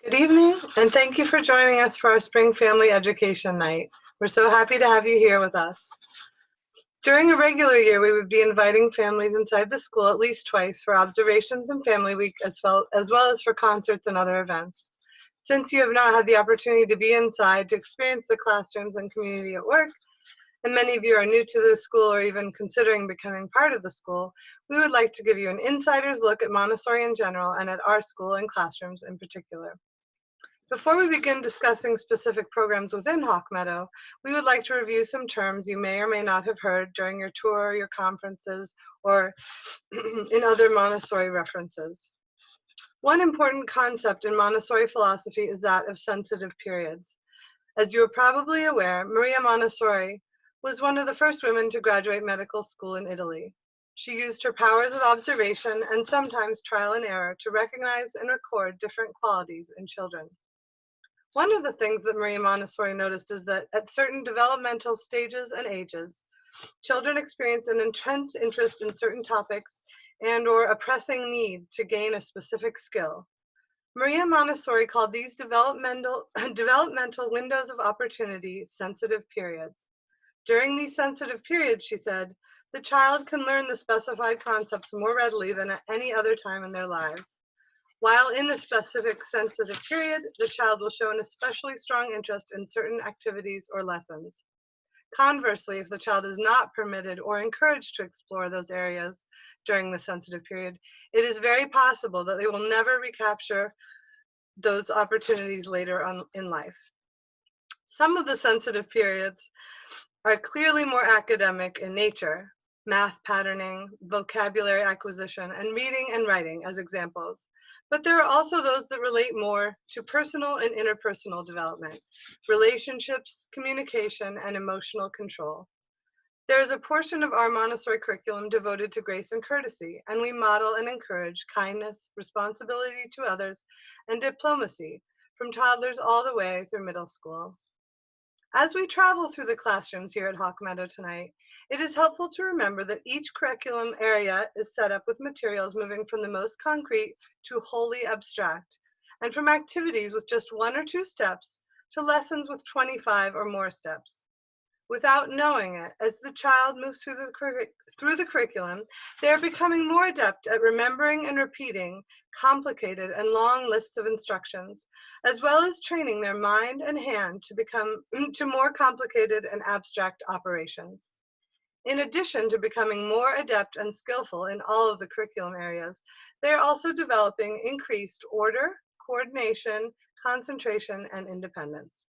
Good evening, and thank you for joining us for our Spring Family Education Night. We're so happy to have you here with us. During a regular year, we would be inviting families inside the school at least twice for observations and family week, as well as for concerts and other events. Since you have not had the opportunity to be inside to experience the classrooms and community at work, and many of you are new to the school or even considering becoming part of the school, we would like to give you an insider's look at Montessori in general and at our school and classrooms in particular. Before we begin discussing specific programs within Hawk Meadow, we would like to review some terms you may or may not have heard during your tour, your conferences, or in other Montessori references. One important concept in Montessori philosophy is that of sensitive periods. As you are probably aware, Maria Montessori was one of the first women to graduate medical school in Italy. She used her powers of observation and sometimes trial and error to recognize and record different qualities in children. One of the things that Maria Montessori noticed is that at certain developmental stages and ages, children experience an intense interest in certain topics and/or a pressing need to gain a specific skill. Maria Montessori called these developmental windows of opportunity sensitive periods. During these sensitive periods, she said, the child can learn the specified concepts more readily than at any other time in their lives. While in a specific sensitive period, the child will show an especially strong interest in certain activities or lessons. Conversely, if the child is not permitted or encouraged to explore those areas during the sensitive period, it is very possible that they will never recapture those opportunities later on in life. Some of the sensitive periods are clearly more academic in nature, math patterning, vocabulary acquisition, and reading and writing as examples. But there are also those that relate more to personal and interpersonal development, relationships, communication, and emotional control. There is a portion of our Montessori curriculum devoted to grace and courtesy, and we model and encourage kindness, responsibility to others, and diplomacy from toddlers all the way through middle school. As we travel through the classrooms here at Hawk Meadow tonight, it is helpful to remember that each curriculum area is set up with materials moving from the most concrete to wholly abstract, and from activities with just 1 or 2 steps to lessons with 25 or more steps. Without knowing it, as the child moves through the curriculum, they are becoming more adept at remembering and repeating complicated and long lists of instructions, as well as training their mind and hand to more complicated and abstract operations. In addition to becoming more adept and skillful in all of the curriculum areas, they are also developing increased order, coordination, concentration, and independence.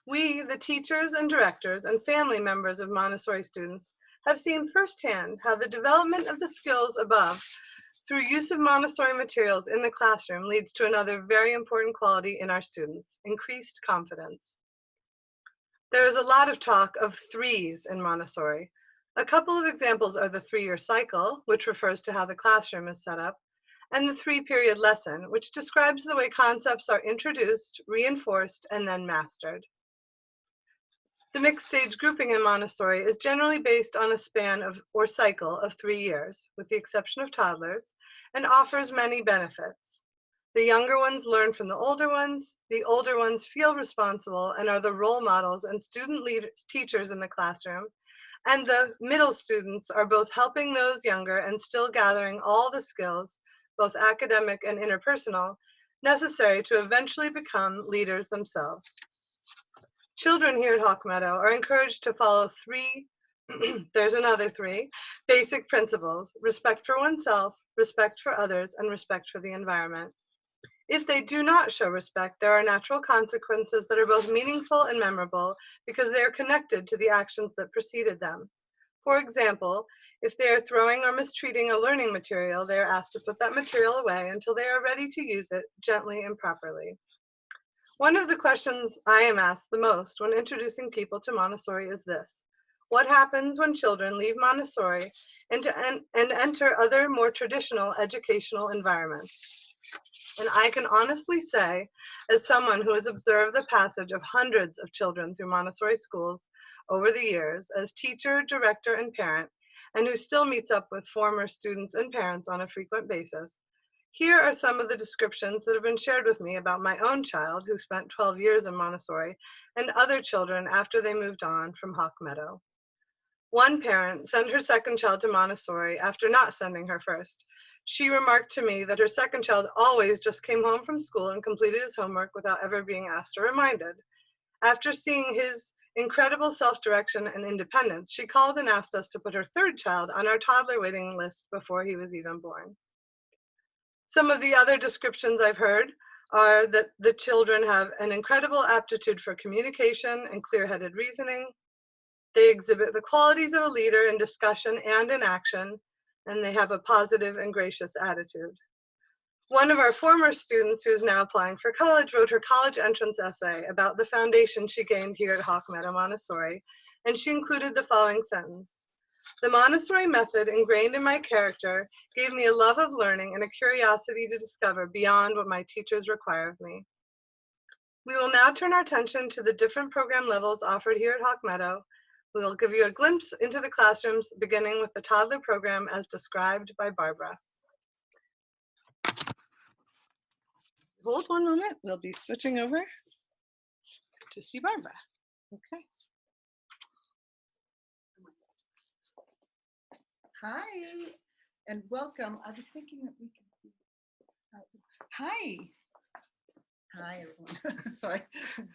We, the teachers and directors and family members of Montessori students, have seen firsthand how the development of the skills above through use of Montessori materials in the classroom leads to another very important quality in our students, increased confidence. There is a lot of talk of threes in Montessori. A couple of examples are the 3-year cycle, which refers to how the classroom is set up, and the 3-period lesson, which describes the way concepts are introduced, reinforced, and then mastered. The mixed stage grouping in Montessori is generally based on a span of or cycle of 3 years, with the exception of toddlers, and offers many benefits. The younger ones learn from the older ones feel responsible and are the role models and student leaders, teachers in the classroom, and the middle students are both helping those younger and still gathering all the skills, both academic and interpersonal, necessary to eventually become leaders themselves. Children here at Hawk Meadow are encouraged to follow 3, there's another 3, basic principles: respect for oneself, respect for others, and respect for the environment. If they do not show respect, there are natural consequences that are both meaningful and memorable because they are connected to the actions that preceded them. For example, if they are throwing or mistreating a learning material, they are asked to put that material away until they are ready to use it gently and properly. One of the questions I am asked the most when introducing people to Montessori is this: what happens when children leave Montessori and enter other more traditional educational environments? And I can honestly say, as someone who has observed the passage of hundreds of children through Montessori schools over the years, as teacher, director, and parent, and who still meets up with former students and parents on a frequent basis, Here are some of the descriptions that have been shared with me about my own child who spent 12 years in Montessori and other children after they moved on from Hawk Meadow. One parent sent her second child to Montessori after not sending her first. She remarked to me that her second child always just came home from school and completed his homework without ever being asked or reminded. After seeing his incredible self-direction and independence, she called and asked us to put her third child on our toddler waiting list before he was even born. Some of the other descriptions I've heard are that the children have an incredible aptitude for communication and clear-headed reasoning. They exhibit the qualities of a leader in discussion and in action, and they have a positive and gracious attitude. One of our former students who is now applying for college wrote her college entrance essay about the foundation she gained here at Hawk Meadow Montessori, and she included the following sentence: "The Montessori method ingrained in my character gave me a love of learning and a curiosity to discover beyond what my teachers require of me." We will now turn our attention to the different program levels offered here at Hawk Meadow. We will give you a glimpse into the classrooms, beginning with the toddler program as described by Barbara. Hold one moment, we'll be switching over to see Barbara. Okay. Hi, and welcome. I was thinking that we could. Hi. Hi, everyone. Sorry.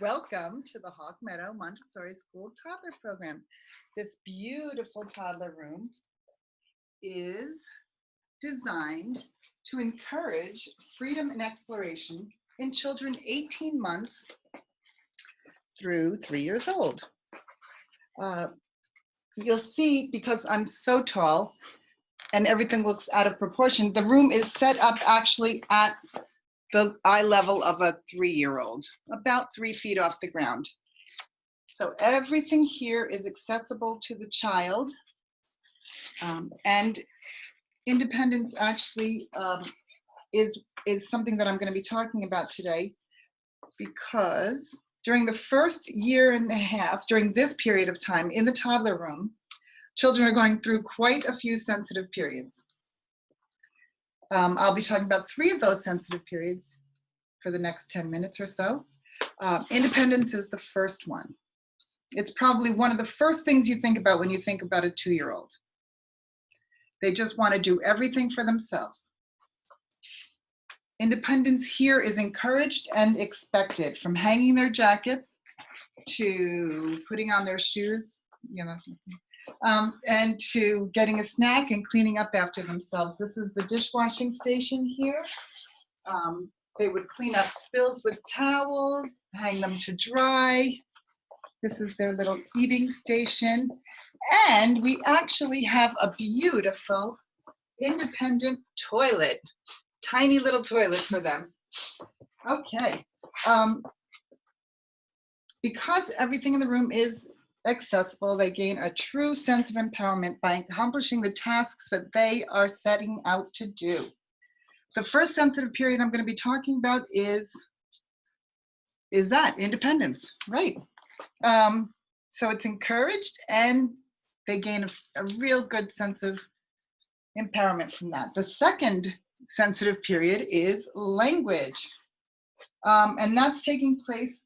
Welcome to the Hawk Meadow Montessori School Toddler Program. This beautiful toddler room is designed to encourage freedom and exploration in children 18 months through 3 years old. You'll see, because I'm so tall and everything looks out of proportion, the room is set up actually at the eye level of a 3-year-old, about 3 feet off the ground. So everything here is accessible to the child, and independence actually is something that I'm going to be talking about today, because during the first year and a half, during this period of time in the toddler room, children are going through quite a few sensitive periods. I'll be talking about 3 of those sensitive periods for the next 10 minutes or so. Independence is the first one. It's probably one of the first things you think about when you think about a 2-year-old. They just want to do everything for themselves. Independence here is encouraged and expected, from hanging their jackets to putting on their shoes, and to getting a snack and cleaning up after themselves. This is the dishwashing station here. They would clean up spills with towels, hang them to dry. This is their little eating station. And we actually have a beautiful independent toilet, tiny little toilet for them. Okay. Because everything in the room is accessible, they gain a true sense of empowerment by accomplishing the tasks that they are setting out to do. The first sensitive period I'm going to be talking about is that independence, right? So it's encouraged, and they gain a real good sense of empowerment from that. The second sensitive period is language, and that's taking place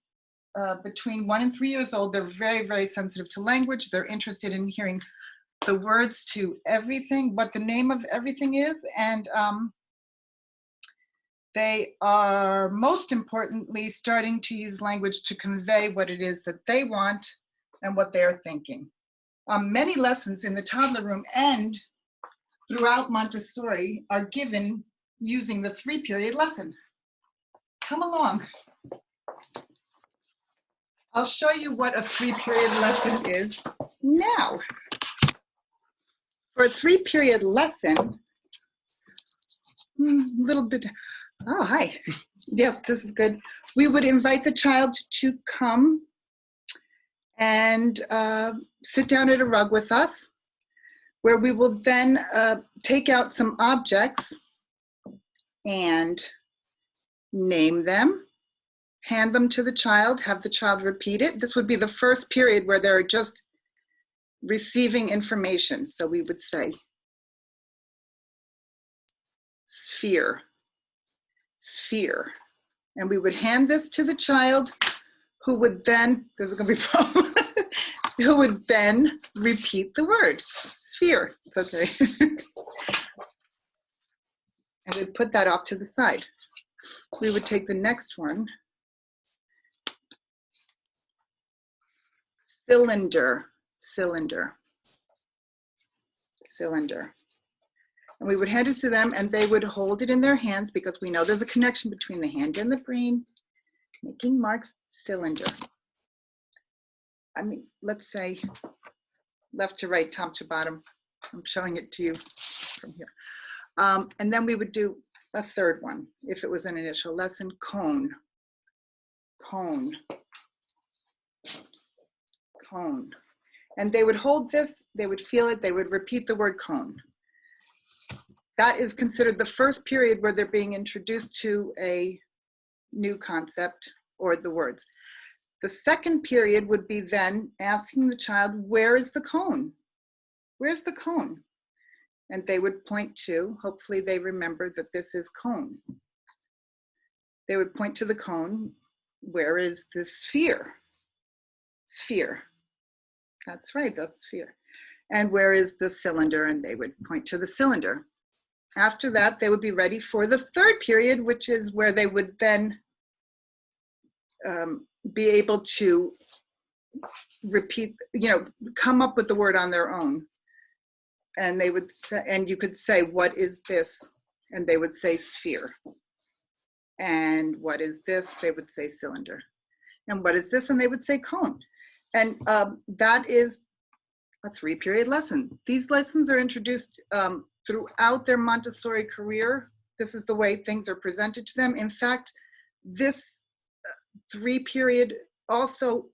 between 1 and 3 years old. They're very, very sensitive to language. They're interested in hearing the words to everything, what the name of everything is, and they are most importantly starting to use language to convey what it is that they want and what they're thinking. Many lessons in the toddler room and throughout Montessori are given using the 3-period lesson. Come along. I'll show you what a 3-period lesson is now. For a 3-period lesson, little bit, oh, hi. Yes, this is good. We would invite the child to come and sit down at a rug with us, where we will then take out some objects and name them, hand them to the child, have the child repeat it. This would be the first period where they're just receiving information. So we would say sphere, sphere. And we would hand this to the child who would then, this is gonna be a problem, who would then repeat the word, sphere, it's okay. And we'd put that off to the side. We would take the next one, cylinder, cylinder, cylinder. And we would hand it to them and they would hold it in their hands because we know there's a connection between the hand and the brain, making marks, cylinder. I mean, let's say left to right, top to bottom. I'm showing it to you from here. And then we would do a third one, if it was an initial lesson, cone, cone, cone. And they would hold this, they would feel it, they would repeat the word cone. That is considered the first period where they're being introduced to a new concept or the words. The second period would be then asking the child, where is the cone? Where's the cone? And they would point to, hopefully they remember that this is cone. They would point to the cone. Where is the sphere? Sphere. That's right, the sphere. And where is the cylinder? And they would point to the cylinder. After that, they would be ready for the third period, which is where they would then be able to repeat, come up with the word on their own. And they would say, and you could say, what is this? And they would say sphere. And what is this? They would say cylinder. And what is this? And they would say cone. And that is a 3-period lesson. These lessons are introduced throughout their Montessori career. This is the way things are presented to them. In fact, this 3-period also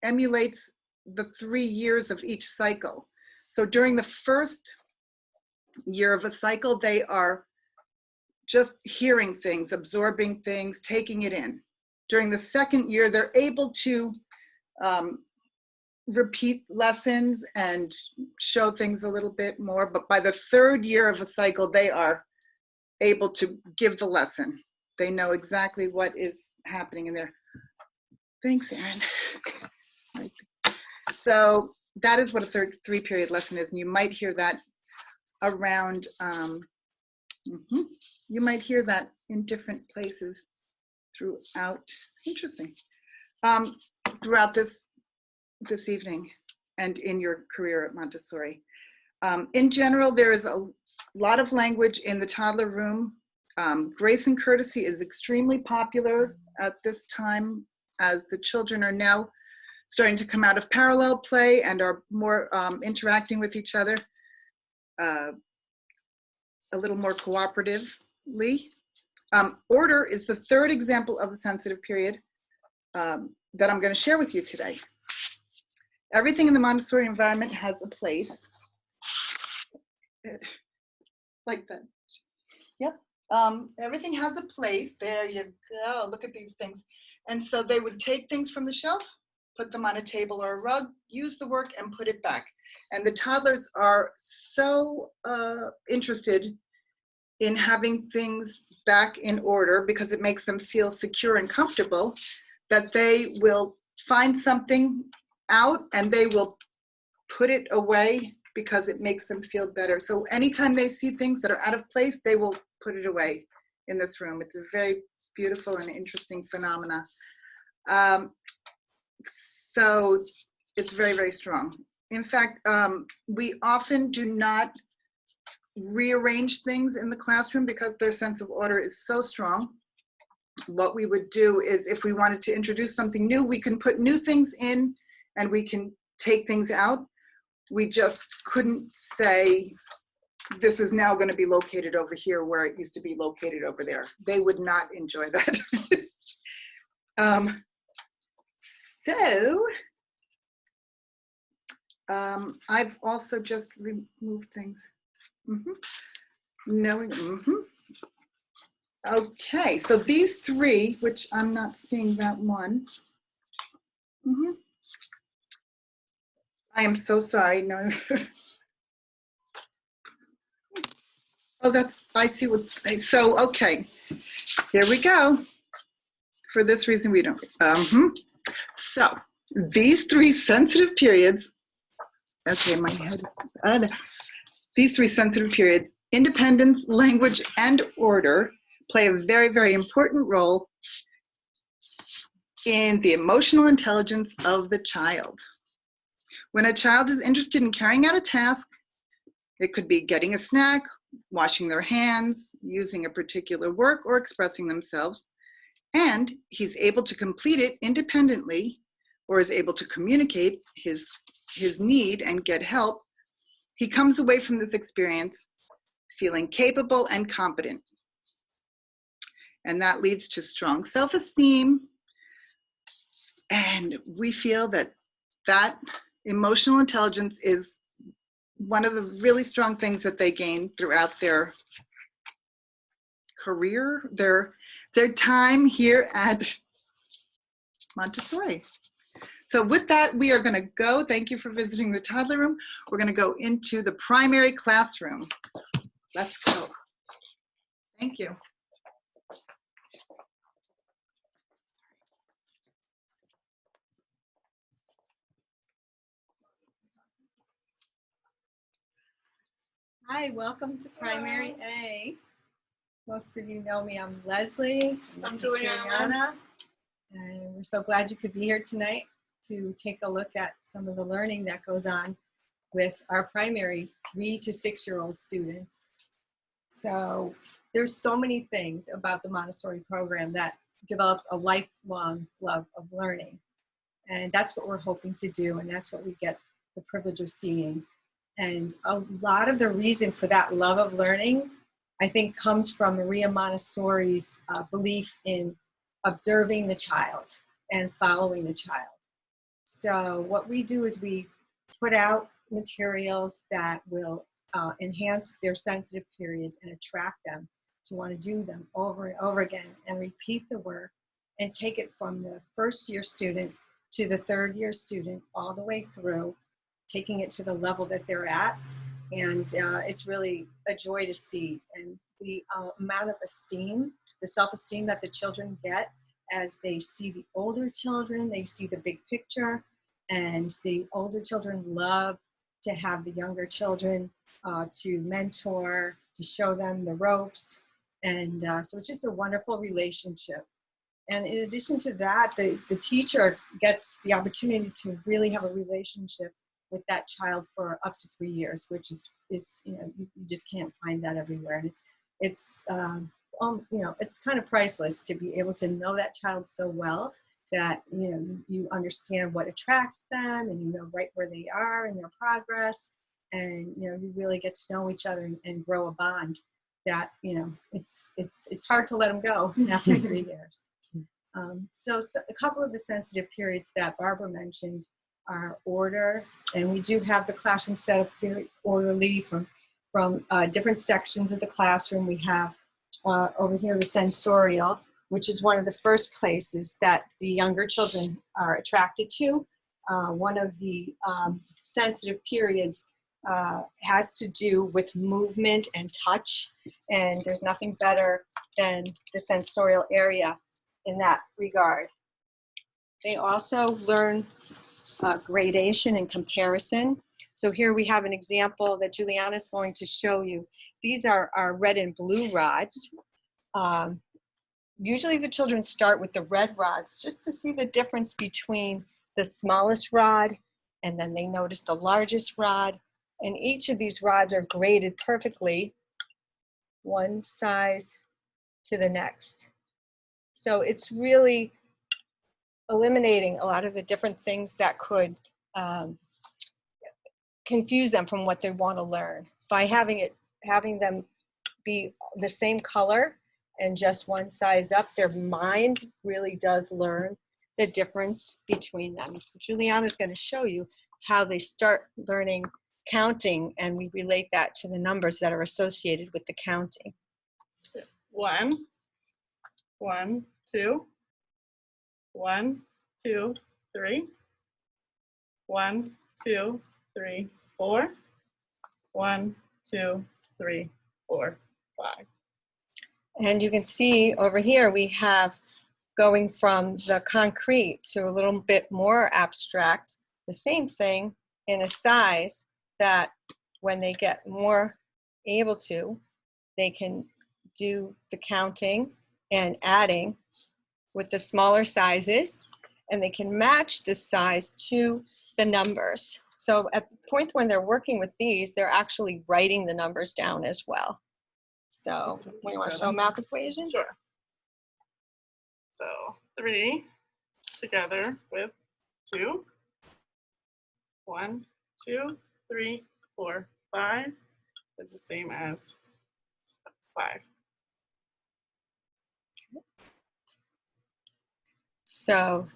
emulates the 3 years of each cycle. So during the first year of a cycle, they are just hearing things, absorbing things, taking it in. During the second year, they're able to repeat lessons and show things a little bit more. But by the third year of a cycle, they are able to give the lesson. They know exactly what is happening in there. Thanks, Erin. So that is what a 3-period lesson is. And you might hear that around, you might hear that in different places throughout, interesting, throughout this evening and in your career at Montessori. In general, there is a lot of language in the toddler room. Grace and courtesy is extremely popular at this time as the children are now starting to come out of parallel play and are more interacting with each other a little more cooperatively. Order is the third example of the sensitive period that I'm going to share with you today. Everything in the Montessori environment has a place. Like that. Yep. Everything has a place. There you go. Look at these things. And so they would take things from the shelf, put them on a table or a rug, use the work and put it back. And the toddlers are so interested in having things back in order because it makes them feel secure and comfortable that they will find something out and they will put it away because it makes them feel better. So anytime they see things that are out of place, they will put it away in this room. It's a very beautiful and interesting phenomena. So it's very, very strong. In fact, we often do not rearrange things in the classroom because their sense of order is so strong. What we would do is if we wanted to introduce something new, we can put new things in and we can take things out. We just couldn't say, this is now going to be located over here where it used to be located over there. They would not enjoy that. I've also just removed things. Okay, so these 3, which I'm not seeing that one. I am so sorry. No. Oh, I see what, so, okay. Here we go. For this reason, we don't. So these three sensitive periods, okay, my head, these three sensitive periods, independence, language, and order, play a very, very important role in the emotional intelligence of the child. When a child is interested in carrying out a task, it could be getting a snack, washing their hands, using a particular work, or expressing themselves, and he's able to complete it independently or is able to communicate his need and get help, he comes away from this experience feeling capable and competent. And that leads to strong self-esteem. And we feel that that emotional intelligence is one of the really strong things that they gain throughout their career, their time here at Montessori. So with that, we are going to go. Thank you for visiting the toddler room. We're going to go into the primary classroom. Let's go. Thank you. Hi, welcome to Primary A. Most of you know me, I'm Leslie. I'm This is Juliana. And we're so glad you could be here tonight to take a look at some of the learning that goes on with our primary 3 to 6-year-old students. So there's so many things about the Montessori program that develops a lifelong love of learning. And that's what we're hoping to do, and that's what we get the privilege of seeing. And a lot of the reason for that love of learning, I think, comes from Maria Montessori's belief in observing the child and following the child. So what we do is we put out materials that will enhance their sensitive periods and attract them to want to do them over and over again and repeat the work and take it from the first-year student to the third-year student all the way through, taking it to the level that they're at. And it's really a joy to see. And the amount of esteem, the self-esteem that the children get as they see the older children, they see the big picture, and the older children love to have the younger children to mentor, to show them the ropes. And so it's just a wonderful relationship. And in addition to that, the teacher gets the opportunity to really have a relationship with that child for up to 3 years, which is you know, you just can't find that everywhere. And it's you know, it's kind of priceless to be able to know that child so well that, you know, you understand what attracts them, and you know right where they are in their progress, and you know, you really get to know each other and grow a bond that, you know, it's hard to let them go after 3 years. So a couple of the sensitive periods that Barbara mentioned are order, and we do have the classroom set up very orderly from different sections of the classroom. We have over here the sensorial, which is one of the first places that the younger children are attracted to. One of the sensitive periods has to do with movement and touch, and there's nothing better than the sensorial area in that regard. They also learn gradation and comparison. So here we have an example that Juliana is going to show you. These are our red and blue rods. Usually the children start with the red rods just to see the difference between the smallest rod, and then they notice the largest rod. And each of these rods are graded perfectly, one size to the next. So it's really eliminating a lot of the different things that could confuse them from what they want to learn by having them be the same color and just one size up. Their mind really does learn the difference between them. So Juliana's going to show you how they start learning counting, and we relate that to the numbers that are associated with the counting. 1, 1, 2, 1, 2, 3, 1, 2, 3, 4, 1, 2, 3, 4, 5. And you can see over here we have going from the concrete to a little bit more abstract, the same thing in a size that when they get more able to, they can do the counting and adding with the smaller sizes, and they can match this size to the numbers. So at the point when they're working with these, they're actually writing the numbers down as well. So, what, you want to show a math equation? Sure. So 3 together with 2. 1, 2, 3, 4, 5 is the same as 5. So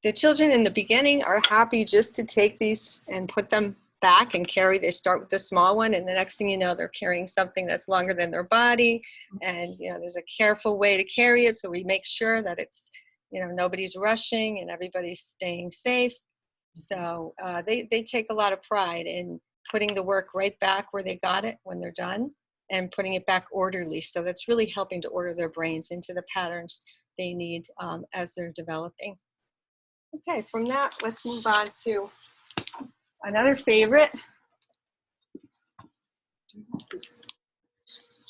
the children in the beginning are happy just to take these and put them back and carry. They start with the small one, and the next thing you know, they're carrying something that's longer than their body. And there's a careful way to carry it, so we make sure that it's nobody's rushing and everybody's staying safe. So they take a lot of pride in putting the work right back where they got it when they're done, and putting it back orderly. So that's really helping to order their brains into the patterns they need as they're developing. Okay, from that, let's move on to another favorite.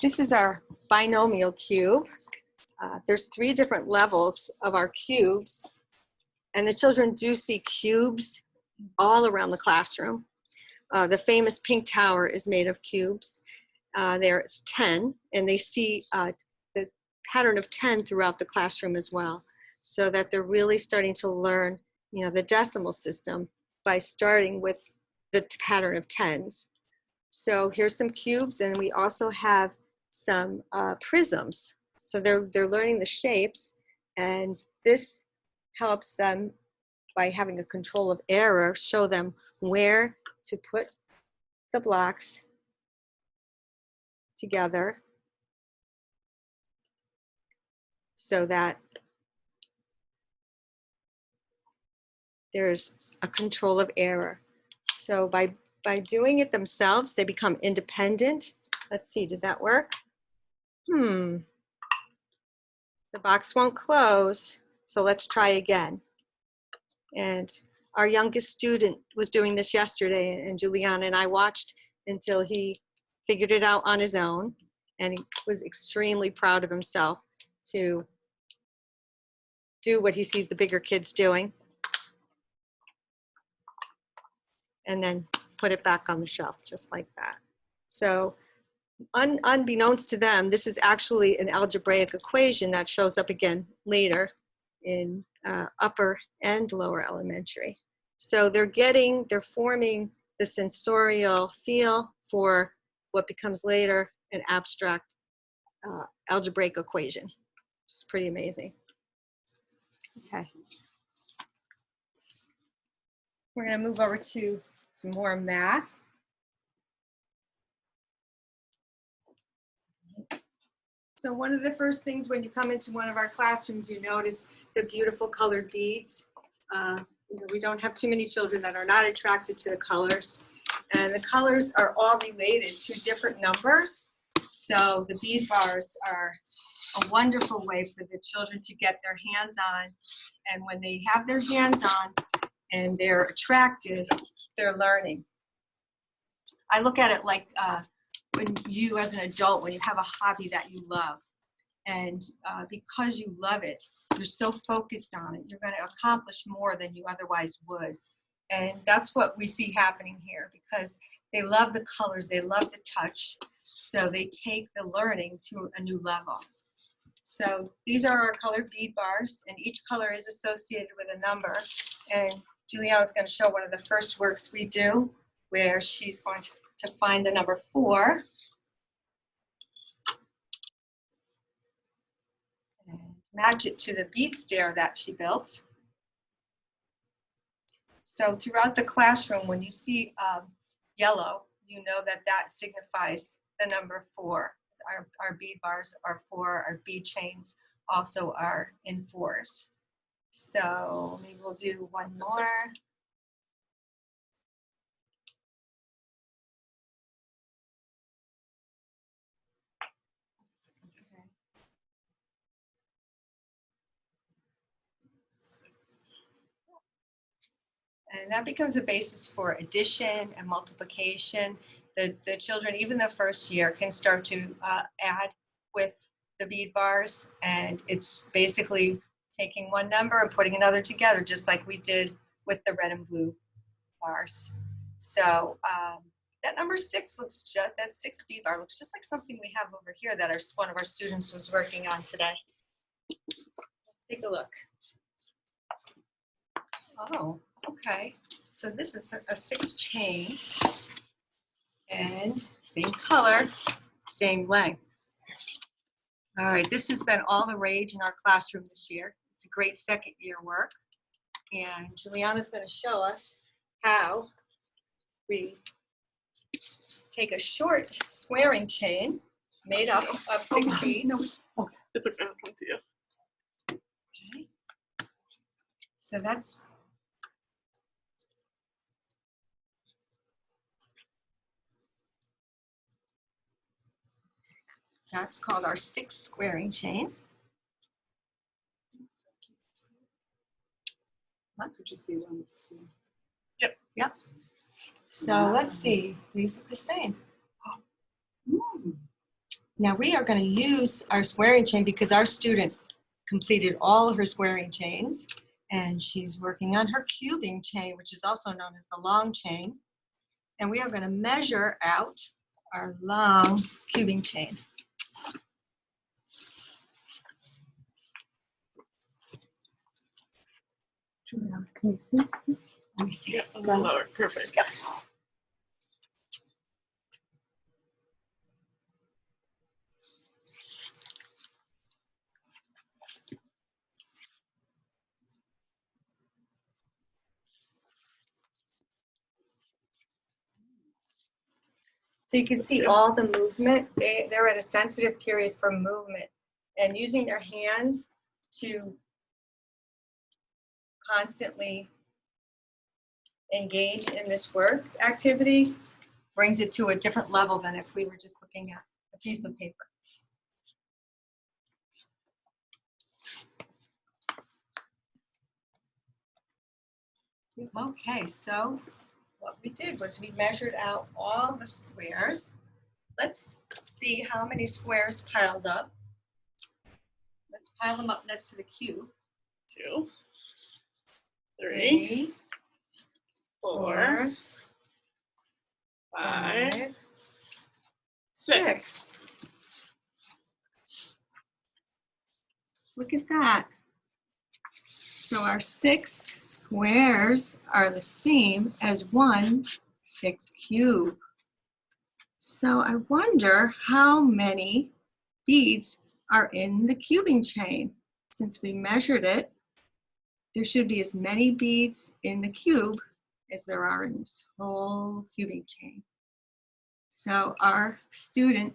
This is our binomial cube. There's 3 different levels of our cubes, and the children do see cubes all around the classroom. The famous pink tower is made of cubes. There's 10, and they see the pattern of 10 throughout the classroom as well, so that they're really starting to learn the decimal system by starting with the pattern of 10s. So here's some cubes, and we also have some prisms. So they're learning the shapes, and this helps them, by having a control of error, show them where to put the blocks together so that there's a control of error. So by doing it themselves, they become independent. Let's see, did that work? The box won't close, so let's try again. And our youngest student was doing this yesterday, and Juliana and I watched until he figured it out on his own, and he was extremely proud of himself to do what he sees the bigger kids doing, and then put it back on the shelf just like that. So unbeknownst to them, this is actually an algebraic equation that shows up again later in upper and lower elementary. So they're forming the sensorial feel for what becomes later an abstract algebraic equation. It's pretty amazing. Okay. We're going to move over to some more math. So one of the first things when you come into one of our classrooms, you notice the beautiful colored beads. We don't have too many children that are not attracted to the colors. And the colors are all related to different numbers. So the bead bars are a wonderful way for the children to get their hands on. And when they have their hands on and they're attracted, they're learning. I look at it like when you as an adult, when you have a hobby that you love, and because you love it, you're so focused on it, you're going to accomplish more than you otherwise would. And that's what we see happening here, because they love the colors, they love the touch, so they take the learning to a new level. So these are our colored bead bars, and each color is associated with a number. And Juliana is going to show one of the first works we do, where she's going to find the number 4. And match it to the bead stair that she built. So throughout the classroom, when you see yellow, you know that that signifies the number 4. Our bead bars are 4, our bead chains also are in 4s. So maybe we'll do one more. And that becomes a basis for addition and multiplication. The children, even the first year, can start to add with the bead bars. And it's basically taking one number and putting another together, just like we did with the red and blue bars. So that number 6 looks just, that 6 bead bar looks just like something we have over here that one of our students was working on today. Let's take a look. Oh, okay. So this is a 6 chain and same color, same length. All right, this has been all the rage in our classroom this year. It's a great second year work. And Juliana's going to show us how we take a short squaring chain made up of 6 beads. It's okay, I'll come to you. Okay. So that's called our 6 squaring chain. Could you see one? Yep. So let's see, these look the same. Now we are going to use our squaring chain because our student completed all her squaring chains and she's working on her cubing chain, which is also known as the long chain. And we are going to measure out our long cubing chain. Can you see? Let me see. Yeah, a little lower. Perfect. Yep. So you can see all the movement. They're at a sensitive period for movement, and using their hands to constantly engage in this work activity brings it to a different level than if we were just looking at a piece of paper. Okay, so what we did was we measured out all the squares. Let's see how many squares piled up. Let's pile them up next to the cube. 2, 3, 4, 5, 6. Look at that. So our 6 squares are the same as 1 6 cube. So I wonder how many beads are in the cubing chain. Since we measured it, there should be as many beads in the cube as there are in this whole cubing chain. So our student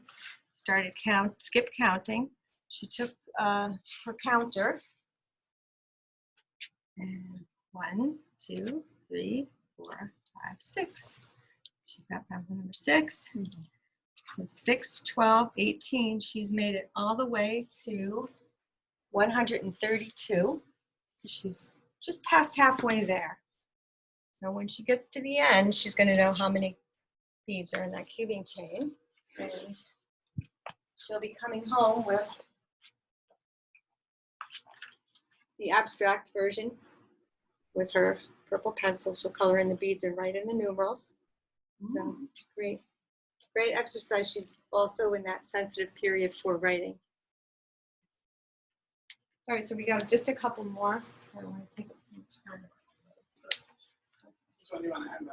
started skip counting. She took her counter and 1, 2, 3, 4, 5, 6. She got down to number 6. So 6, 12, 18. She's made it all the way to 132. She's just past halfway there. Now when she gets to the end, she's going to know how many beads are in that cubing chain. And she'll be coming home with the abstract version with her purple pencil. She'll color in the beads and write in the numerals. So great exercise. She's also in that sensitive period for writing. All right, so we got just a couple more. I don't want to take up too much time. Which one do you want to add?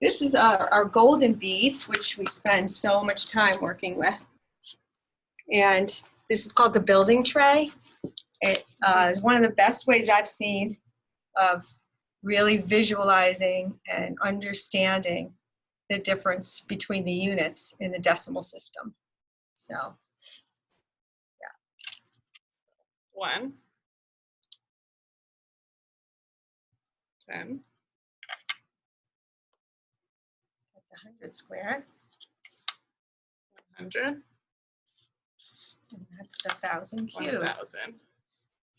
This is our golden beads, which we spend so much time working with. And this is called the building tray. It is one of the best ways I've seen of really visualizing and understanding the difference between the units in the decimal system. So, yeah. 1, 10, That's 100 squared. 100, And that's the 1,000 cubed. 1,000.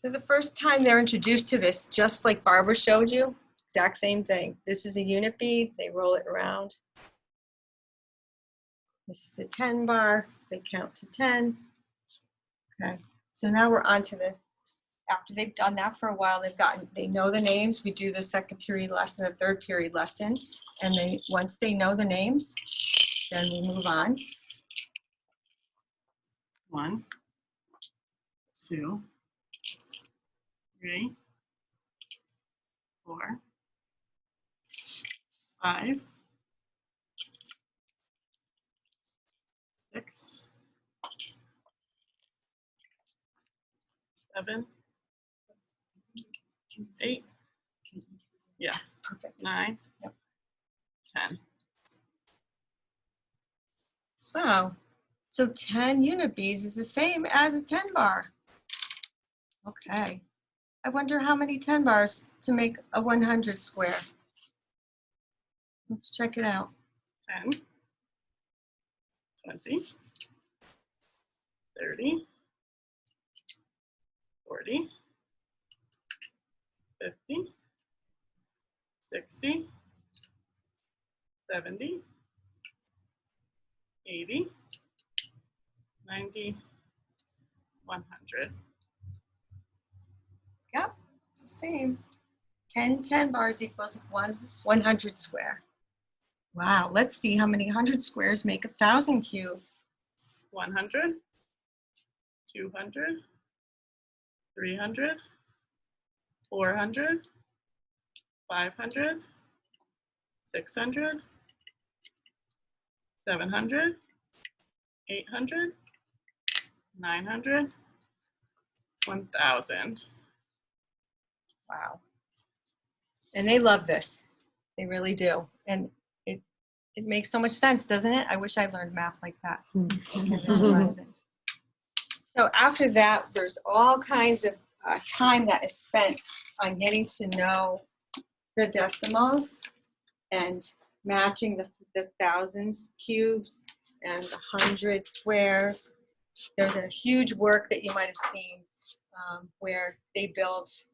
So the first time they're introduced to this, just like Barbara showed you, exact same thing. This is a unit bead. They roll it around. This is the 10 bar. They count to 10. Okay. So now we're on to after they've done that for a while, they know the names. We do the second period lesson, the third period lesson. And once they know the names, then we move on. 1, 2, 3, 4, 5, 6, 7, 8, yeah, Perfect. 9, Yep. 10. Wow. So 10 unit beads is the same as a 10 bar. Okay. I wonder how many 10 bars to make a 100 square. Let's check it out. 10, 20, 30, 40, 50, 60, 70, 80, 90, 100. Yep, it's the same. 10 bars equals 100 square. Wow, let's see how many 100 squares make 1,000 cubes. 100, 200, 300, 400, 500, 600, 700, 800, 900, 1,000. Wow. And they love this. They really do. And it makes so much sense, doesn't it? I wish I learned math like that. And visualize it. So after that, there's all kinds of time that is spent on getting to know the decimals and matching the thousands cubes and the 100 squares. There's a huge work that you might have seen where they built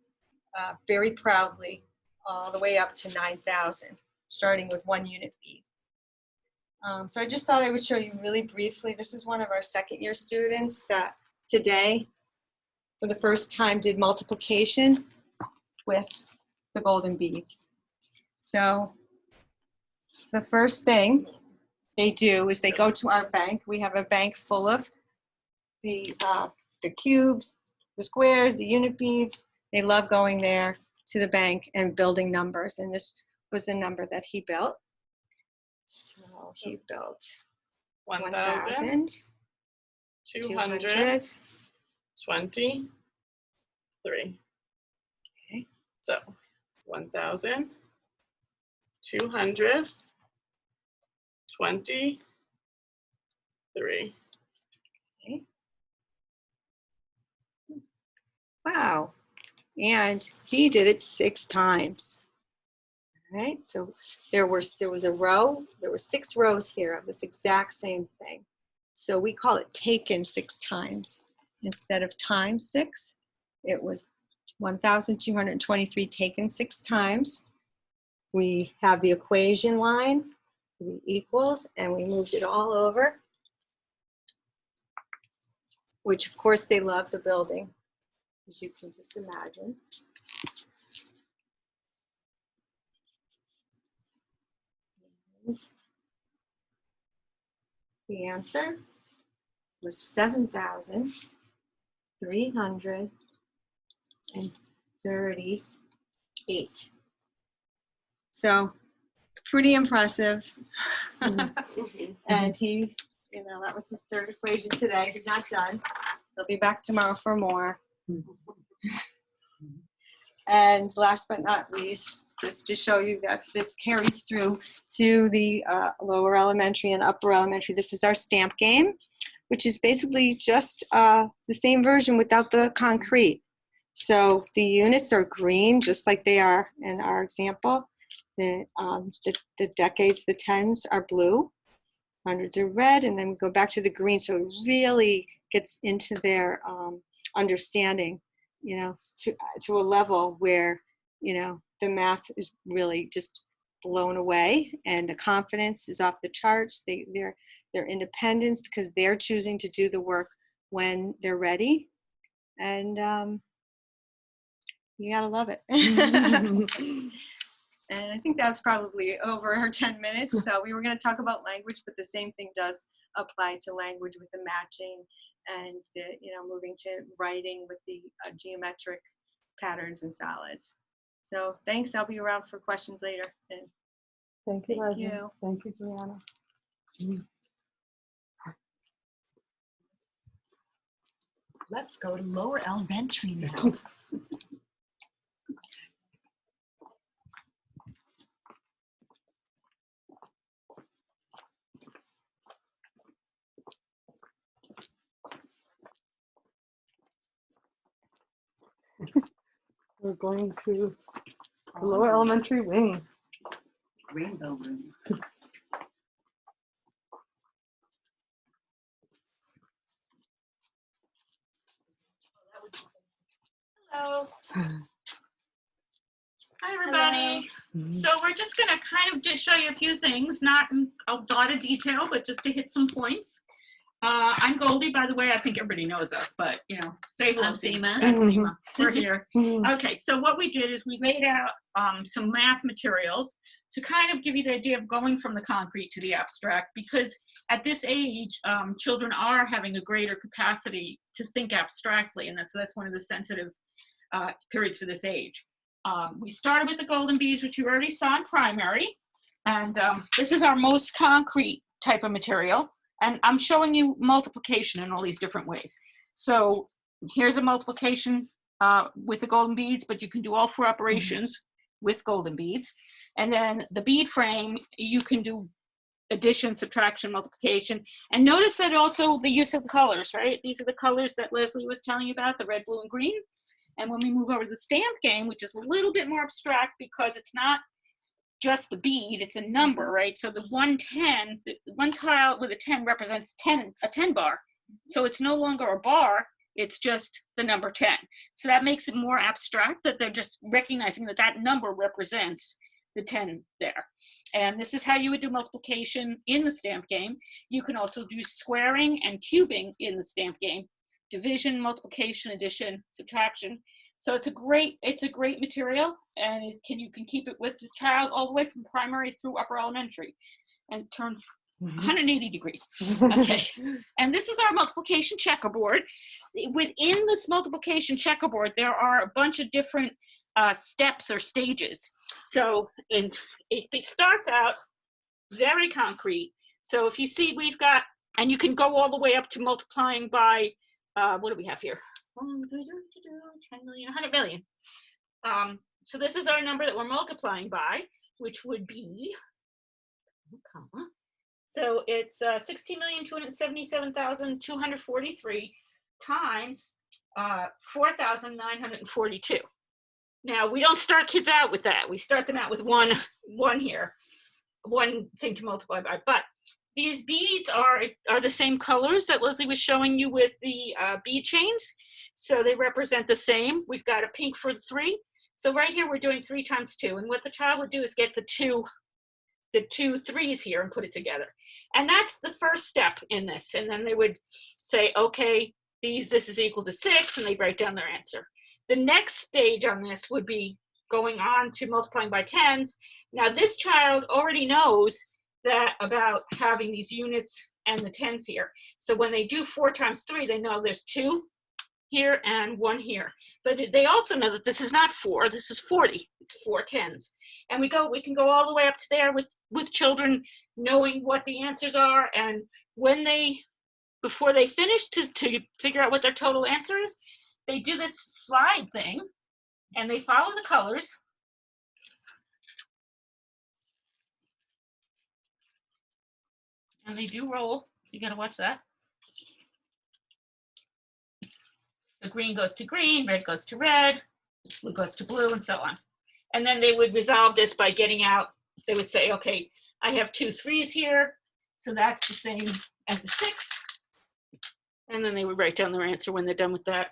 very proudly all the way up to 9,000, starting with 1 unit bead. So I just thought I would show you really briefly. This is one of our second year students that today, for the first time, did multiplication with the golden beads. So the first thing they do is they go to our bank. We have a bank full of the cubes, the squares, the unit beads. They love going there to the bank and building numbers. And this was the number that he built. So he built 1,000, 223. Okay. So 1,000, 223. Okay. Wow. And he did it 6 times. All right. So there was a row. There were 6 rows here of this exact same thing. So we call it taken 6 times. Instead of times 6, it was 1,223 taken 6 times. We have the equation line, the equals, and we moved it all over, which of course they love the building, as you can just imagine. And the answer was 7,338. So pretty impressive. And he, that was his 3rd equation today. He's not done. He'll be back tomorrow for more. And last but not least, just to show you that this carries through to the lower elementary and upper elementary. This is our stamp game, which is basically just the same version without the concrete. So the units are green, just like they are in our example. The decades, the 10s are blue, 100s are red, and then we go back to the green. So it really gets into their understanding. you know, to a level where, you know, the math is really just blown away, and the confidence is off the charts. Their independence, because they're choosing to do the work when they're ready, and you gotta love it. And I think that's probably over our 10 minutes. So we were going to talk about language, but the same thing does apply to language with the matching and the, you know, moving to writing with the geometric patterns and solids. So thanks. I'll be around for questions later. And Thank you, thank Leslie. you. Thank you, Juliana. Let's go to lower elementary now. We're going to the lower elementary wing. Rainbow room. Hello. Hi, everybody. So we're just going to kind of just show you a few things, not in a lot of detail, but just to hit some points. I'm Goldie, by the way. I think everybody knows us, but, you know, say hello. I'm Seema. That's Seema. We're here. Mhm. Okay, so what we did is we laid out some math materials to kind of give you the idea of going from the concrete to the abstract, because at this age, children are having a greater capacity to think abstractly, and that's one of the sensitive periods for this age. We started with the golden beads, which you already saw in primary, and this is our most concrete type of material, and I'm showing you multiplication in all these different ways. So here's a multiplication with the golden beads, but you can do all four operations with golden beads. And then the bead frame, you can do addition, subtraction, multiplication. And notice that also the use of colors, right? These are the colors that Leslie was telling you about, the red, blue, and green. And when we move over to the stamp game, which is a little bit more abstract because it's not just the bead, it's a number, right? So the 110, one tile with a 10 represents a 10 bar. So it's no longer a bar, it's just the number 10. So that makes it more abstract, that they're just recognizing that that number represents the 10 there. And this is how you would do multiplication in the stamp game. You can also do squaring and cubing in the stamp game. Division, multiplication, addition, subtraction. So it's a great material, and you can keep it with the child all the way from primary through upper elementary and turn 180 degrees. Okay. And this is our multiplication checkerboard. Within this multiplication checkerboard, there are a bunch of different steps or stages. So it starts out very concrete. So if you see, we've got, and you can go all the way up to multiplying by, what do we have here? 10 million, 100 million. So this is our number that we're multiplying by, which would be, comma. So it's 16,277,243 times 4,942. Now, we don't start kids out with that. We start them out with one here, one thing to multiply by. But these beads are the same colors that Leslie was showing you with the bead chains. So they represent the same. We've got a pink for the 3. So right here, we're doing 3 times 2. And what the child would do is get the two 3s here and put it together. And that's the first step in this. And then they would say, okay, this is equal to 6, and they write down their answer. The next stage on this would be going on to multiplying by 10s. Now this child already knows that about having these units and the 10s here. So when they do 4 times 3, they know there's 2 here and 1 here. But they also know that this is not 4, this is 40. It's 4 10s. And we can go all the way up to there with children knowing what the answers are, and before they finish to figure out what their total answer is, they do this slide thing and they follow the colors. And they do roll. You gotta watch that. So green goes to green, red goes to red, blue goes to blue, and so on. And then they would resolve this by getting out, they would say, okay, I have 2 3s here, so that's the same as a 6. And then they would write down their answer when they're done with that.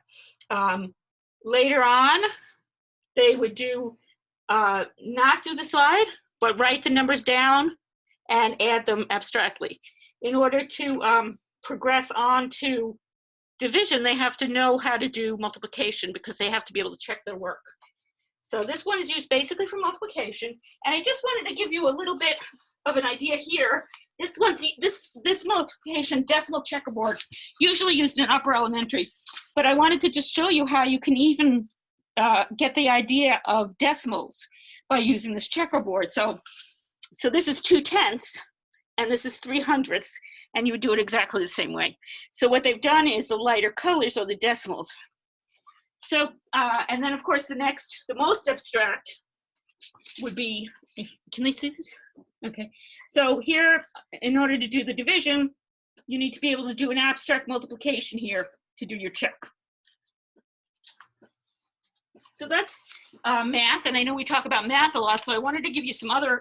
Later on, they would do, not do the slide, but write the numbers down and add them abstractly. In order to progress on to division, they have to know how to do multiplication because they have to be able to check their work. So this one is used basically for multiplication. And I just wanted to give you a little bit of an idea here. This multiplication decimal checkerboard, usually used in upper elementary, but I wanted to just show you how you can even get the idea of decimals by using this checkerboard. So this is 2/10 and this is 3/100, and you would do it exactly the same way. So what they've done is the lighter colors are the decimals. So, and then of course the most abstract would be, can they see this? Okay, so here, in order to do the division, you need to be able to do an abstract multiplication here to do your check. So that's math, and I know we talk about math a lot, so I wanted to give you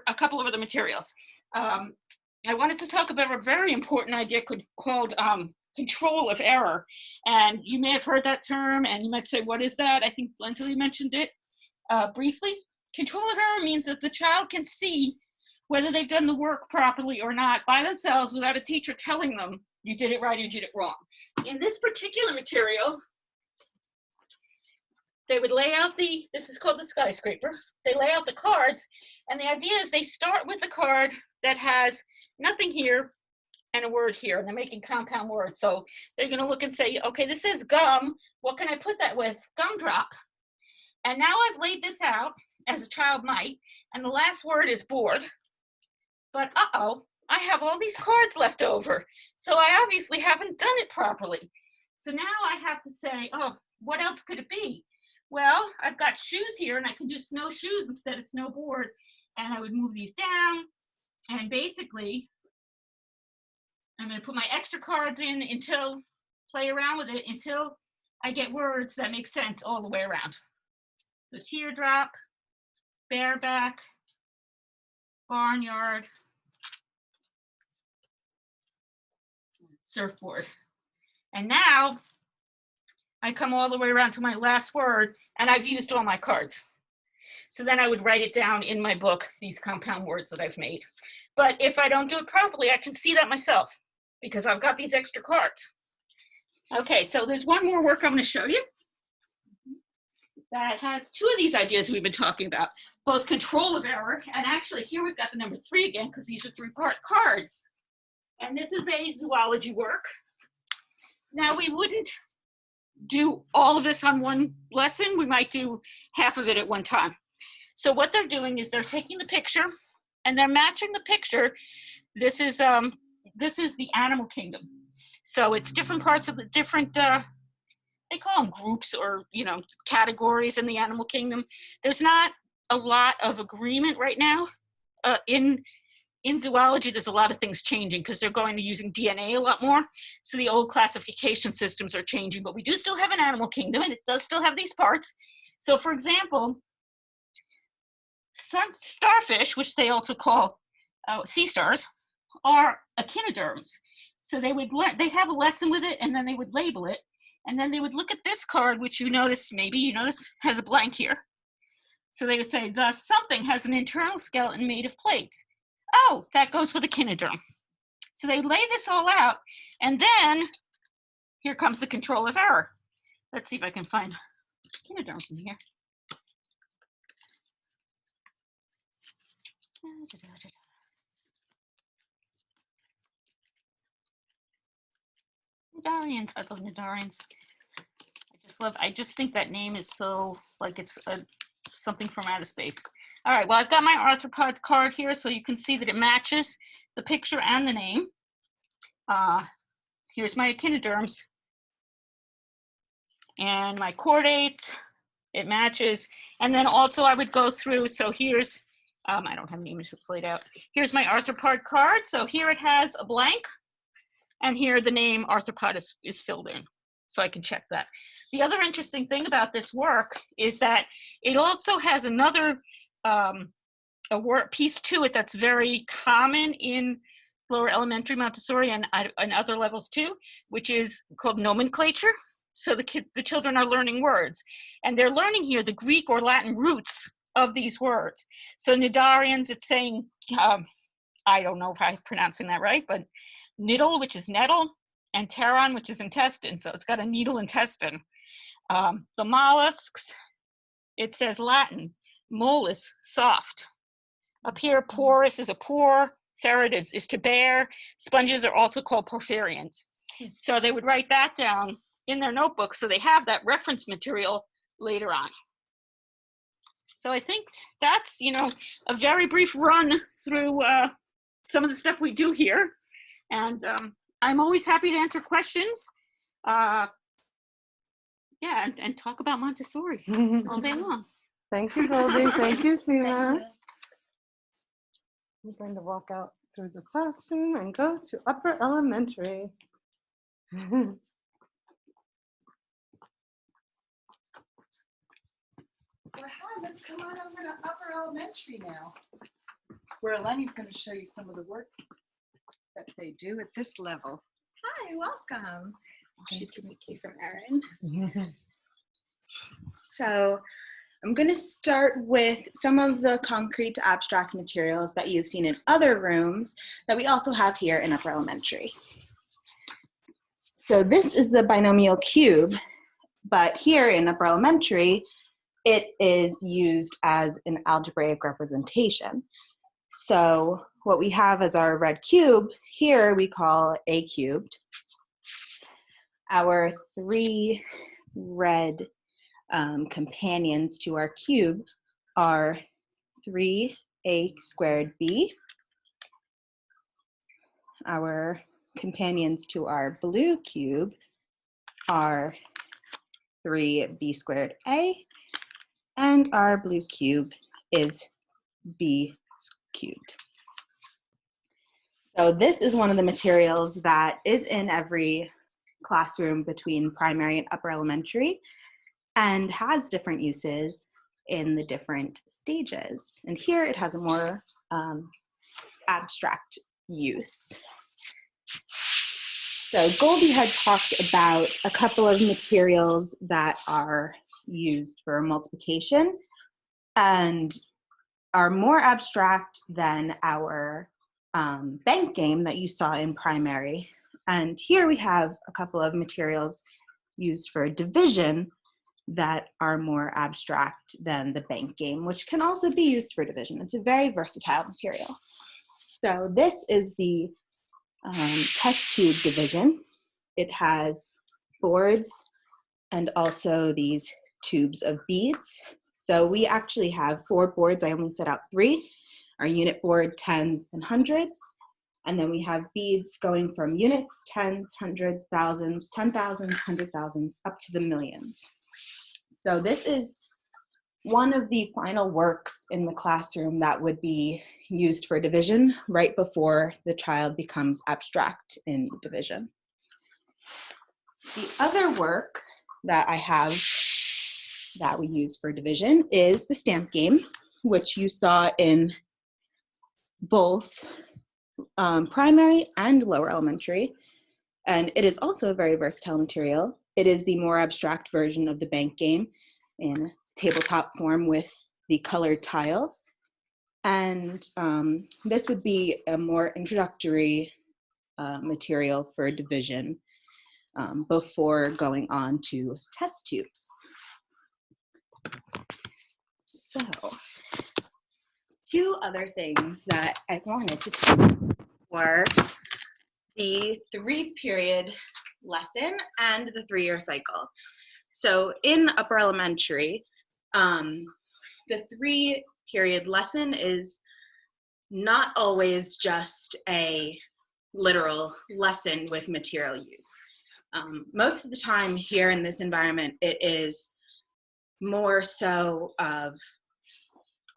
a couple of other materials. I wanted to talk about a very important idea called control of error. And you may have heard that term, and you might say, what is that? I think Leslie mentioned it briefly. Control of error means that the child can see whether they've done the work properly or not by themselves without a teacher telling them you did it right or you did it wrong. In this particular material, they would lay out this is called the skyscraper. They lay out the cards, and the idea is they start with the card that has nothing here and a word here, and they're making compound words. So they're gonna look and say, okay, this is gum. What can I put that with? Gumdrop. And now I've laid this out, as a child might, and the last word is board. But uh-oh, I have all these cards left over. So I obviously haven't done it properly. So now I have to say, oh, what else could it be? Well, I've got shoes here, and I can do snowshoes instead of snowboard. And I would move these down, and basically, I'm going to put my extra cards in play around with it until I get words that make sense all the way around. So teardrop, bareback, barnyard, surfboard. And now I come all the way around to my last word, and I've used all my cards. So then I would write it down in my book, these compound words that I've made. But if I don't do it properly, I can see that myself because I've got these extra cards. Okay, so there's one more work I'm going to show you that has two of these ideas we've been talking about, both control of error, and actually here we've got the number 3 again because these are 3-part cards. And this is a zoology work. Now we wouldn't do all of this on one lesson. We might do half of it at one time. So what they're doing is they're taking the picture and they're matching the picture. This is the animal kingdom. So it's different parts of the different, they call them groups or, categories in the animal kingdom. There's not a lot of agreement right now. In zoology, there's a lot of things changing because they're going to using DNA a lot more. So the old classification systems are changing, but we do still have an animal kingdom and it does still have these parts. So for example, starfish, which they also call sea stars, are echinoderms. So they would learn, they have a lesson with it, and then they would label it, and then they would look at this card, which maybe you notice has a blank here. So they would say, thus something has an internal skeleton made of plates. Oh, that goes with echinoderm. So they lay this all out, and then here comes the control of error. Let's see if I can find echinoderms in here. Nidarians, I love Nidarians. I just think that name is so, like it's something from outer space. All right, well, I've got my arthropod card here so you can see that it matches the picture and the name. Here's my echinoderms. And my chordates, it matches. And then also I would go through, so here's, I don't have any images laid out. Here's my arthropod card. So here it has a blank. And here the name arthropod is filled in, so I can check that. The other interesting thing about this work is that it also has another piece to it that's very common in lower elementary Montessori and other levels too, which is called nomenclature. So the children are learning words, and they're learning here the Greek or Latin roots of these words. So Nidarians, it's saying, I don't know if I'm pronouncing that right, but niddle, which is nettle, and pteron, which is intestine. So it's got a needle intestine. The mollusks, it says Latin, mollis, soft. Up here, porous is a pore, ferret is to bear. Sponges are also called porphyrians. So they would write that down in their notebook so they have that reference material later on. So I think that's, a very brief run through some of the stuff we do here. And I'm always happy to answer questions. And talk about Montessori all day long. Thank you, Goldie. Thank you, Sina. I'm going to walk out through the classroom and go to upper elementary. Let's come on over to upper elementary now, where Lenny's going to show you some of the work that they do at this level. Hi, welcome. Nice to meet you from Erin. So I'm going to start with some of the concrete to abstract materials that you've seen in other rooms that we also have here in upper elementary. So this is the binomial cube, but here in upper elementary, it is used as an algebraic representation. So what we have as our red cube, here we call A cubed. Our three red companions to our cube are 3a squared b. Our companions to our blue cube are 3b squared a. And our blue cube is b cubed. So this is one of the materials that is in every classroom between primary and upper elementary and has different uses in the different stages. And here it has a more abstract use. So Goldie had talked about a couple of materials that are used for multiplication and are more abstract than our bank game that you saw in primary. And here we have a couple of materials used for division that are more abstract than the bank game, which can also be used for division. It's a very versatile material. So this is the test tube division. It has boards and also these tubes of beads. So we actually have 4 boards. I only set out 3. Our unit board, tens and hundreds. And then we have beads going from units, tens, hundreds, thousands, 10,000s, 100,000s, up to the millions. So this is one of the final works in the classroom that would be used for division right before the child becomes abstract in division. The other work that I have that we use for division is the stamp game, which you saw in both primary and lower elementary. And it is also a very versatile material. It is the more abstract version of the bank game in tabletop form with the colored tiles. And this would be a more introductory material for division before going on to test tubes. So, 2 other things that I wanted to talk about were the 3-period lesson and the 3-year cycle. So in upper elementary, the 3-period lesson is not always just a literal lesson with material use. Most of the time here in this environment, it is more so of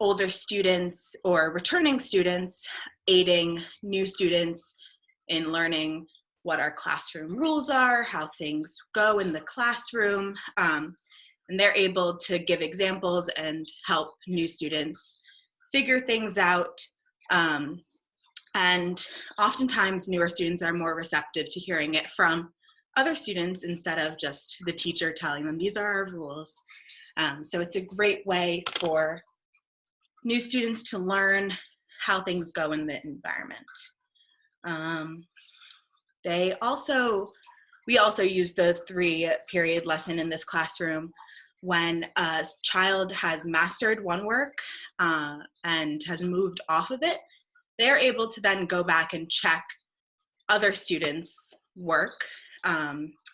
older students or returning students aiding new students in learning what our classroom rules are, how things go in the classroom, and they're able to give examples and help new students figure things out. And oftentimes newer students are more receptive to hearing it from other students instead of just the teacher telling them these are our rules. So it's a great way for new students to learn how things go in the environment. We also use the 3-period lesson in this classroom when a child has mastered one work and has moved off of it. They're able to then go back and check other students' work.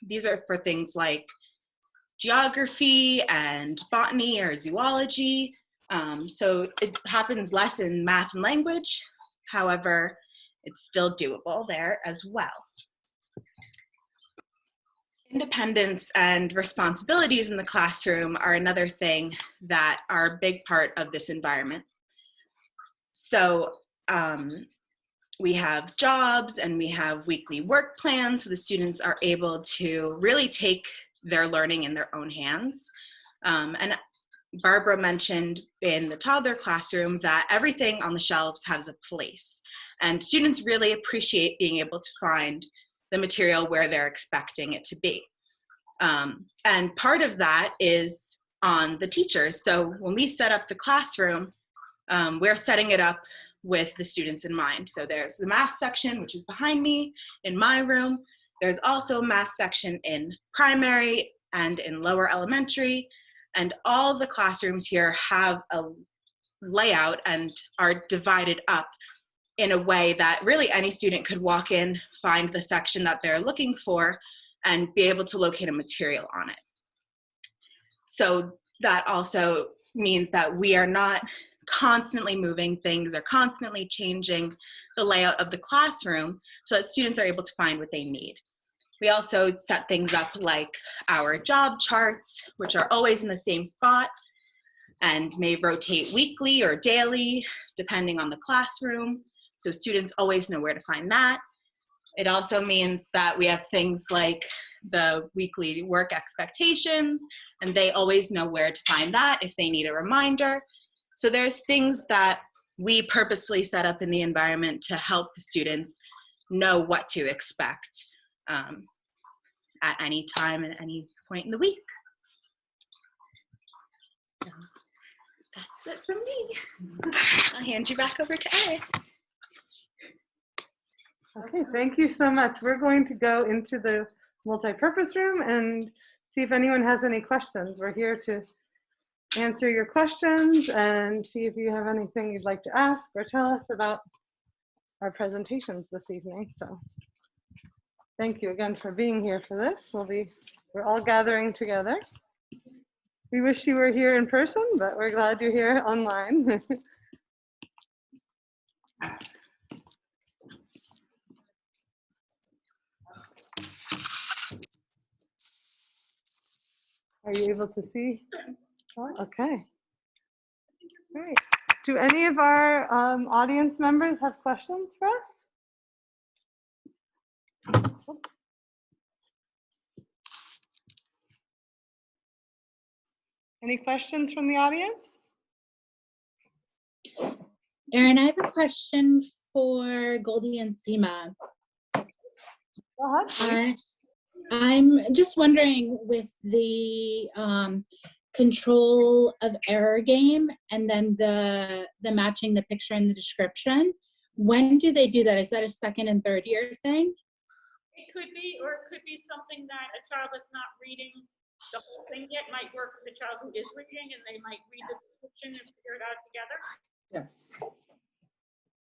These are for things like geography and botany or zoology. So it happens less in math and language. However, it's still doable there as well. Independence and responsibilities in the classroom are another thing that are a big part of this environment. So we have jobs and we have weekly work plans, so the students are able to really take their learning in their own hands. And Barbara mentioned in the toddler classroom that everything on the shelves has a place. And students really appreciate being able to find the material where they're expecting it to be. And part of that is on the teachers. So when we set up the classroom, we're setting it up with the students in mind. So there's the math section, which is behind me in my room. There's also a math section in primary and in lower elementary. And all the classrooms here have a layout and are divided up in a way that really any student could walk in, find the section that they're looking for, and be able to locate a material on it. So that also means that we are not constantly moving things or constantly changing the layout of the classroom so that students are able to find what they need. We also set things up like our job charts, which are always in the same spot and may rotate weekly or daily, depending on the classroom. So students always know where to find that. It also means that we have things like the weekly work expectations, and they always know where to find that if they need a reminder. So there's things that we purposefully set up in the environment to help the students know what to expect at any time and any point in the week. So that's it from me. I'll hand you back over to Eric. Okay, thank you so much. We're going to go into the multi-purpose room and see if anyone has any questions. We're here to answer your questions and see if you have anything you'd like to ask or tell us about our presentations this evening. So thank you again for being here for this. We're all gathering together. We wish you were here in person, but we're glad you're here online. Are you able to see? Oh, okay. Great. Do any of our audience members have questions for us? Any questions from the audience? Erin, I have a question for Goldie and Seema. Go ahead, please. I'm just wondering, with the control of error game and then the matching the picture and the description, when do they do that? Is that a second and third year thing? It could be, or it could be something that a child that's not reading the whole thing yet might work with a child who is reading, and they might read the description and figure it out together. Yes.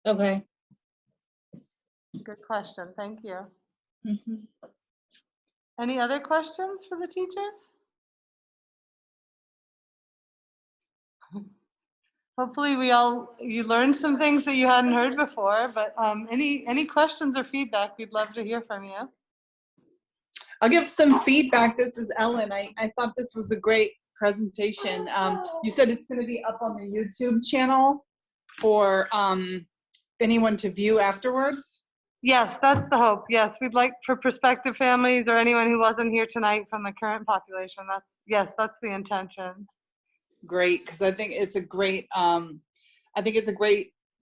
Okay. Good question. Thank you. Mm-hmm. Any other questions for the teachers? Hopefully you learned some things that you hadn't heard before, but any questions or feedback, we'd love to hear from you. I'll give some feedback. This is Ellen. I thought this was a great presentation. You said it's going to be up on the YouTube channel for anyone to view afterwards? Yes, that's the hope. Yes, we'd like for prospective families or anyone who wasn't here tonight from the current population. That's the intention. Great, because I think it's a great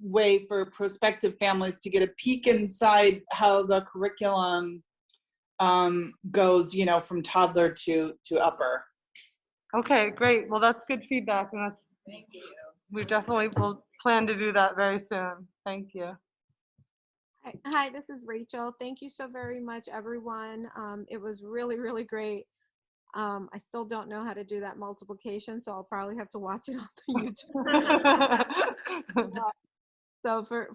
way for prospective families to get a peek inside how the curriculum goes, from toddler to upper. Okay, great. Well, that's good feedback, and Thank you. we definitely will plan to do that very soon. Thank you. Hi, this is Rachel. Thank you so very much, everyone. It was really, really great. I still don't know how to do that multiplication, so I'll probably have to watch it on the YouTube. So for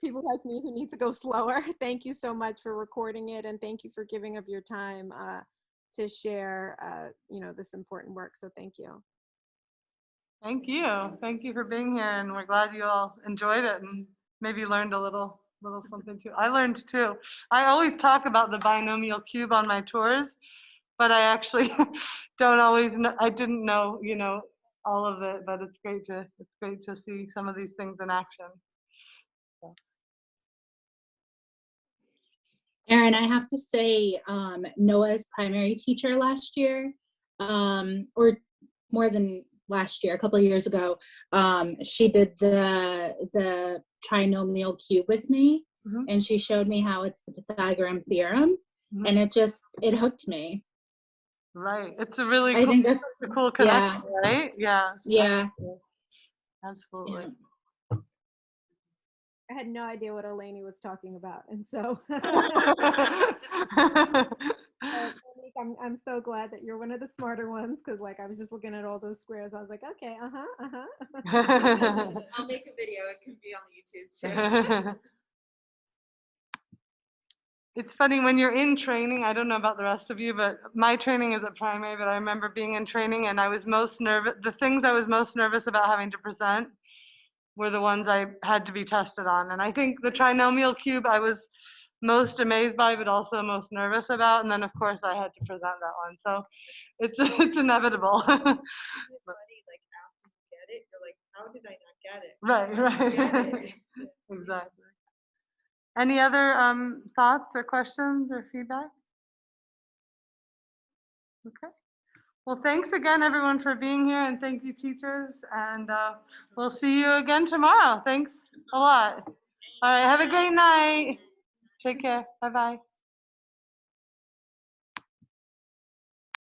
people like me who need to go slower, thank you so much for recording it, and thank you for giving of your time to share, this important work. So thank you. Thank you. Thank you for being here, and we're glad you all enjoyed it and maybe learned a little something too. I learned too. I always talk about the binomial cube on my tours, but I actually don't always know. I didn't know, all of it, but it's great to see some of these things in action. So. Erin, I have to say, Noah's primary teacher last year, or more than last year, a couple of years ago, she did the trinomial cube with me, and she showed me how it's the Pythagorean theorem, and it hooked me. Right. It's a really I think that's a cool connection, right? Yeah. Yeah. Absolutely. I had no idea what Eleni was talking about, and so I'm so glad that you're one of the smarter ones, because I was just looking at all those squares. I was like, okay, I'll make a video. It can be on YouTube too. It's funny when you're in training. I don't know about the rest of you, but my training is at primary. But I remember being in training, and I was most nervous. The things I was most nervous about having to present were the ones I had to be tested on. And I think the trinomial cube I was most amazed by, but also most nervous about. And then of course I had to present that one. So it's inevitable. Isn't it funny, after you get it, you're like, how did I not get it? Right. Exactly. Any other thoughts or questions or feedback? Okay. Well, thanks again, everyone, for being here, and thank you, teachers. And we'll see you again tomorrow. Thanks a lot. All right. Have a great night. Take care. Bye-bye.